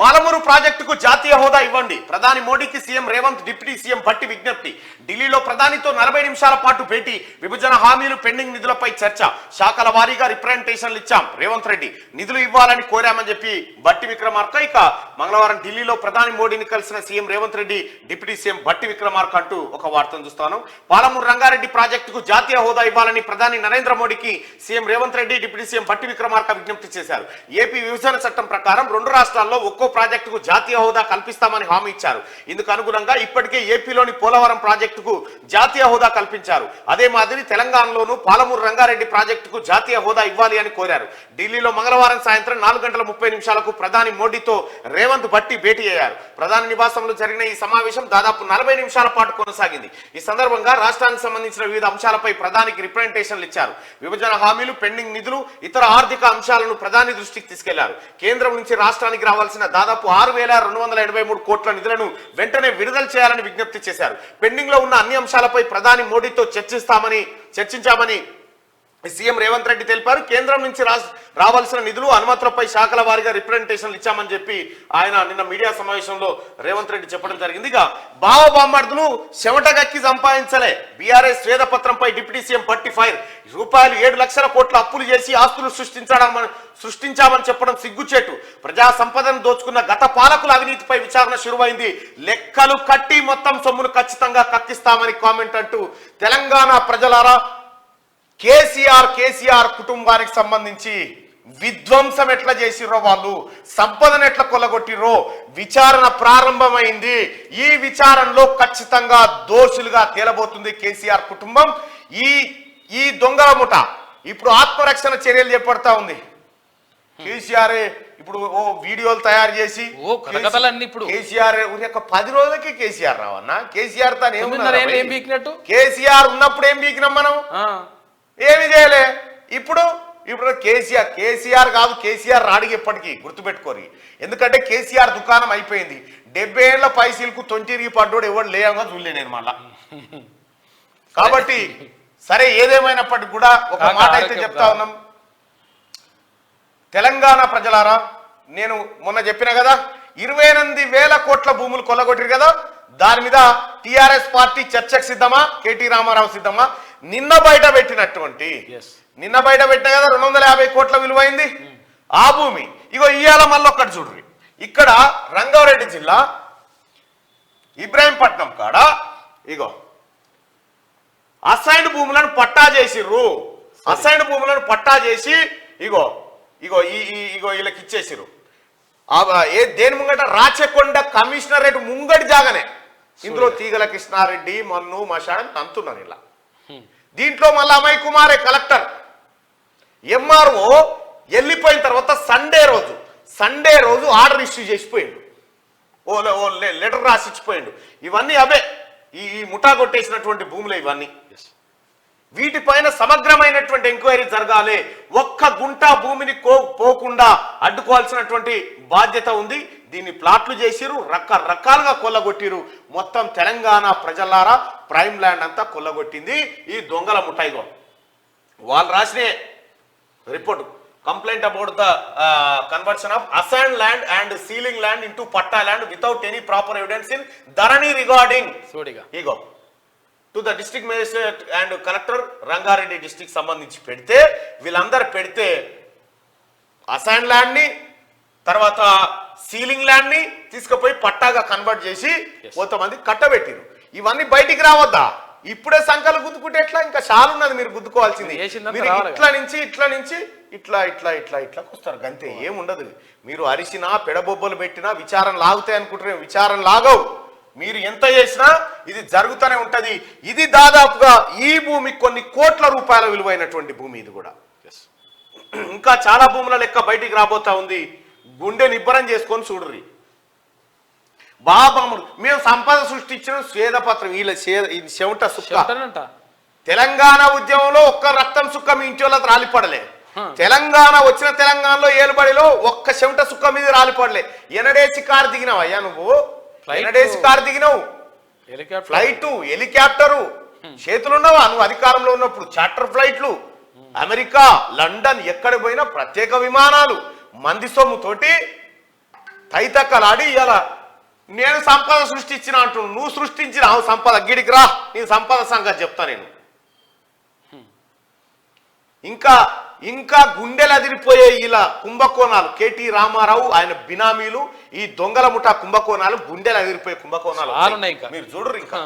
పాలమూరు ప్రాజెక్టుకు జాతీయ హోదా ఇవ్వండి. ప్రధాని మోడీకి CM Revanth, deputy CM Bhatti విజ్ఞప్తి. ఢిల్లీలో ప్రధానితో 40 నిమిషాల పాటు భేటీ. విభజన హామీలు, పెండింగ్ నిధులపై చర్చ. శాఖల వారీగా రిప్రజెంటేషన్లు ఇచ్చాం. రేవంత్ రెడ్డి నిధులు ఇవ్వాలని కోరామని చెప్పి భట్టి విక్రమార్క. ఇక మంగళవారం ఢిల్లీలో ప్రధాని మోడీని కలిసిన CM Revanth Reddy, deputy CM Bhatti Vikramarka అంటూ ఒక వార్తను చూస్తాను. పాలమూరు రంగారెడ్డి ప్రాజెక్టుకు జాతీయ హోదా ఇవ్వాలని ప్రధాని నరేంద్ర మోడీకి CM Revanth Reddy, deputy CM Bhatti Vikramarka విజ్ఞప్తి చేశారు. ఏపీ విభజన చట్టం ప్రకారం 2 రాష్ట్రాల్లో ఒక్కో ప్రాజెక్టుకు జాతీయ హోదా కల్పిస్తామని హామీ ఇచ్చారు. ఇందుకు అనుగుణంగా ఇప్పటికే ఏపీలోని పోలవరం ప్రాజెక్టుకు జాతీయ హోదా కల్పించారు. అదే మాదిరి తెలంగాణలోనూ పాలమూరు రంగారెడ్డి ప్రాజెక్టుకు జాతీయ హోదా ఇవ్వాలి అని కోరారు. ఢిల్లీలో మంగళవారం సాయంత్రం 4:30 ప్రధాని మోడీతో రేవంత్ భట్టి భేటీ అయ్యారు. ప్రధాని నివాసంలో జరిగిన ఈ సమావేశం దాదాపు 40 నిమిషాల పాటు కొనసాగింది. ఈ సందర్భంగా రాష్ట్రానికి సంబంధించిన వివిధ అంశాలపై ప్రధానికి రిప్రజెంటేషన్లు ఇచ్చారు. విభజన హామీలు, పెండింగ్ నిధులు, ఇతర ఆర్థిక అంశాలను ప్రధాని దృష్టికి తీసుకెళ్లారు. కేంద్రం నుంచి రాష్ట్రానికి రావాల్సిన దాదాపు 6,283 కోట్ల నిధులను వెంటనే విడుదల చేయాలని విజ్ఞప్తి చేశారు. పెండింగ్ లో ఉన్న అన్ని అంశాలపై ప్రధాని మోడీతో చర్చించామని సీఎం రేవంత్ రెడ్డి తెలిపారు. కేంద్రం నుంచి రావాల్సిన నిధులు, అనుమతులపై శాఖల వారీగా రిప్రజెంటేషన్లు ఇచ్చామని చెప్పి ఆయన నిన్న మీడియా సమావేశంలో రేవంత్ రెడ్డి చెప్పడం జరిగింది. ఇక బావబామ్మర్దులు చెమటగక్కి సంపాదించలే. బీఆర్ఎస్ స్వేదపత్రంపై డిప్యూటీ సీఎం భట్టి ఫైర్. రూపాయలు 7 లక్షల కోట్ల అప్పులు చేసి ఆస్తులు సృష్టించామని చెప్పడం సిగ్గుచేటు. ప్రజా సంపదను దోచుకున్న గత పాలకుల అవినీతిపై విచారణ శురువైంది. లెక్కలు కట్టి మొత్తం సొమ్మును ఖచ్చితంగా కక్కిస్తామని కామెంట్ అంటూ తెలంగాణ ప్రజలారా, కేసీఆర్ కుటుంబానికి సంబంధించి విధ్వంసం ఎట్లా చేసిర్రో, వాళ్ళు సంపదను ఎట్లా కొల్లగొట్టిర్రో విచారణ ప్రారంభమైంది. ఈ విచారణలో ఖచ్చితంగా దోషులుగా తేలబోతుంది కేసీఆర్ కుటుంబం. ఈ దొంగల ముఠ ఇప్పుడు ఆత్మరక్షణ చర్యలు చేపడతా ఉంది. కేసీఆర్ ఇప్పుడు వీడియోలు తయారు చేసి కేసీఆర్ 10 రోజులకి కేసీఆర్ రావన్నా. కేసీఆర్ తాను ఏం కేసీఆర్ ఉన్నప్పుడు ఏం బీకినాం మనం, ఏమి చేయలే. ఇప్పుడు కేసీఆర్ కాదు, కేసీఆర్ రాడికి ఎప్పటికీ గుర్తుపెట్టుకోరు. ఎందుకంటే కేసీఆర్ దుకాణం అయిపోయింది. 70 ఏళ్ల పైసీలకు తొంటిరిగి పడ్డోడు ఎవరు లేవగా చూడలే నేను మళ్ళా. కాబట్టి సరే, ఏదేమైనప్పటికీ కూడా ఒక మాట అయితే చెప్తా ఉన్నాం. తెలంగాణ ప్రజలారా, నేను మొన్న చెప్పిన కదా 28,000 కోట్ల భూములు కొల్లగొట్టిరు కదా, దాని మీద టిఆర్ఎస్ పార్టీ చర్చకు సిద్ధమా, కేటీ రామారావు సిద్ధమా? నిన్న బయట పెట్టిన కదా 250 కోట్ల విలువైంది ఆ భూమి. ఇగో ఇవాళ మళ్ళీ ఒక్కటి చూడ్రి. ఇక్కడ రంగారెడ్డి జిల్లా ఇబ్రాహీంపట్నం కాడ ఇగో అసైన్డ్ భూములను పట్టా చేసిర్రు. అసైన్డ్ భూములను పట్టా చేసి ఇగో వీళ్ళకి ఇచ్చేసిర్రు. దేని ముంగట? రాచకొండ కమిషనరేట్ ముంగడి జాగానే. ఇందులో తీగల కృష్ణారెడ్డి, మన్ను, మషాన్ తంతున్నారు ఇలా. దీంట్లో మళ్ళీ అమయ్ కుమారే కలెక్టర్. ఎంఆర్ఓ వెళ్ళిపోయిన తర్వాత సండే రోజు ఆర్డర్ ఇష్యూ చేసిపోయిండు. ఓ లెటర్ రాసి ఇచ్చిపోయిండు. ఇవన్నీ అవే ఈ ముఠా కొట్టేసినటువంటి భూములే ఇవన్నీ. వీటిపైన సమగ్రమైనటువంటి ఎంక్వైరీ జరగాలి. ఒక్క గుంట భూమిని పోకుండా అడ్డుకోవాల్సినటువంటి బాధ్యత ఉంది. దీన్ని ప్లాట్లు చేసిరు, రకరకాలుగా కొల్లగొట్టిరు. మొత్తం తెలంగాణ ప్రజలారా ప్రైమ్ ల్యాండ్ అంతా కొల్లగొట్టింది ఈ దొంగల ముఠాయిగో. వాళ్ళు రాసిన report, complaint about the conversion of assigned land and ceiling land into patta land without any proper evidence in Dharani regarding ego to the district magistrate and collector Rangareddy district సంబంధించి పెడితే, వీళ్ళందరూ పెడితే assign land ని తర్వాత ceiling land ని తీసుకుపోయి పట్టాగా convert చేసి కొంతమంది కట్టబెట్టిరు. ఇవన్నీ బయటికి రావద్దా? ఇప్పుడే సంఖ్యలు గుద్దుకుంటే ఎట్లా? ఇంకా చాలా ఉన్నది మీరు గుద్దుకోవాల్సింది. మీరు ఇట్లా నుంచి ఇట్లా వస్తారు గంతే, ఏముండదు. మీరు అరిసినా పెడబొబ్బలు పెట్టినా విచారణ లాగుతాయి అనుకుంటారు. విచారణ లాగవు. మీరు ఎంత చేసినా ఇది జరుగుతూనే ఉంటది. ఇది దాదాపుగా ఈ భూమి కొన్ని కోట్ల రూపాయల విలువైనటువంటి భూమి. ఇది కూడా ఇంకా చాలా భూముల లెక్క బయటికి రాబోతా ఉంది. గుండె నిబ్బరం చేసుకొని చూడరి. బాబాముడు మేము సంపద సృష్టించిన స్వేదపత్రం. వీళ్ళ చెమట సుక్క. తెలంగాణ ఉద్యమంలో ఒక్క రక్తం సుక్క మీ ఇంటి వాళ్ళకి రాలిపడలే. తెలంగాణలో ఏలుబడిలో ఒక్క చెమట సుక్క మీద రాలిపడలే. ఎనడేసి కారు దిగినావు అయ్యా నువ్వు? ఎనడేసి కారు దిగినావు? ఫ్లైట్, హెలికాప్టరు చేతులున్నావా నువ్వు అధికారంలో ఉన్నప్పుడు? చార్టర్ ఫ్లైట్లు, అమెరికా, లండన్ ఎక్కడ పోయినా ప్రత్యేక విమానాలు, మంది సొమ్ముతోటి తైతక్కలాడి ఇలా నేను సంపద సృష్టించిన అంటున్నాను, నువ్వు సృష్టించిన సంపద గిడికి రా, నీ సంపద సంగతి చెప్తా నేను. ఇంకా ఇంకా గుండెలు అదిరిపోయే ఇలా కుంభకోణాలు, కేటీ రామారావు ఆయన బినామీలు, ఈ దొంగల ముఠా కుంభకోణాలు, గుండెలు అదిరిపోయే కుంభకోణాలు ఇంకా మీరు చూడరు ఇంకా.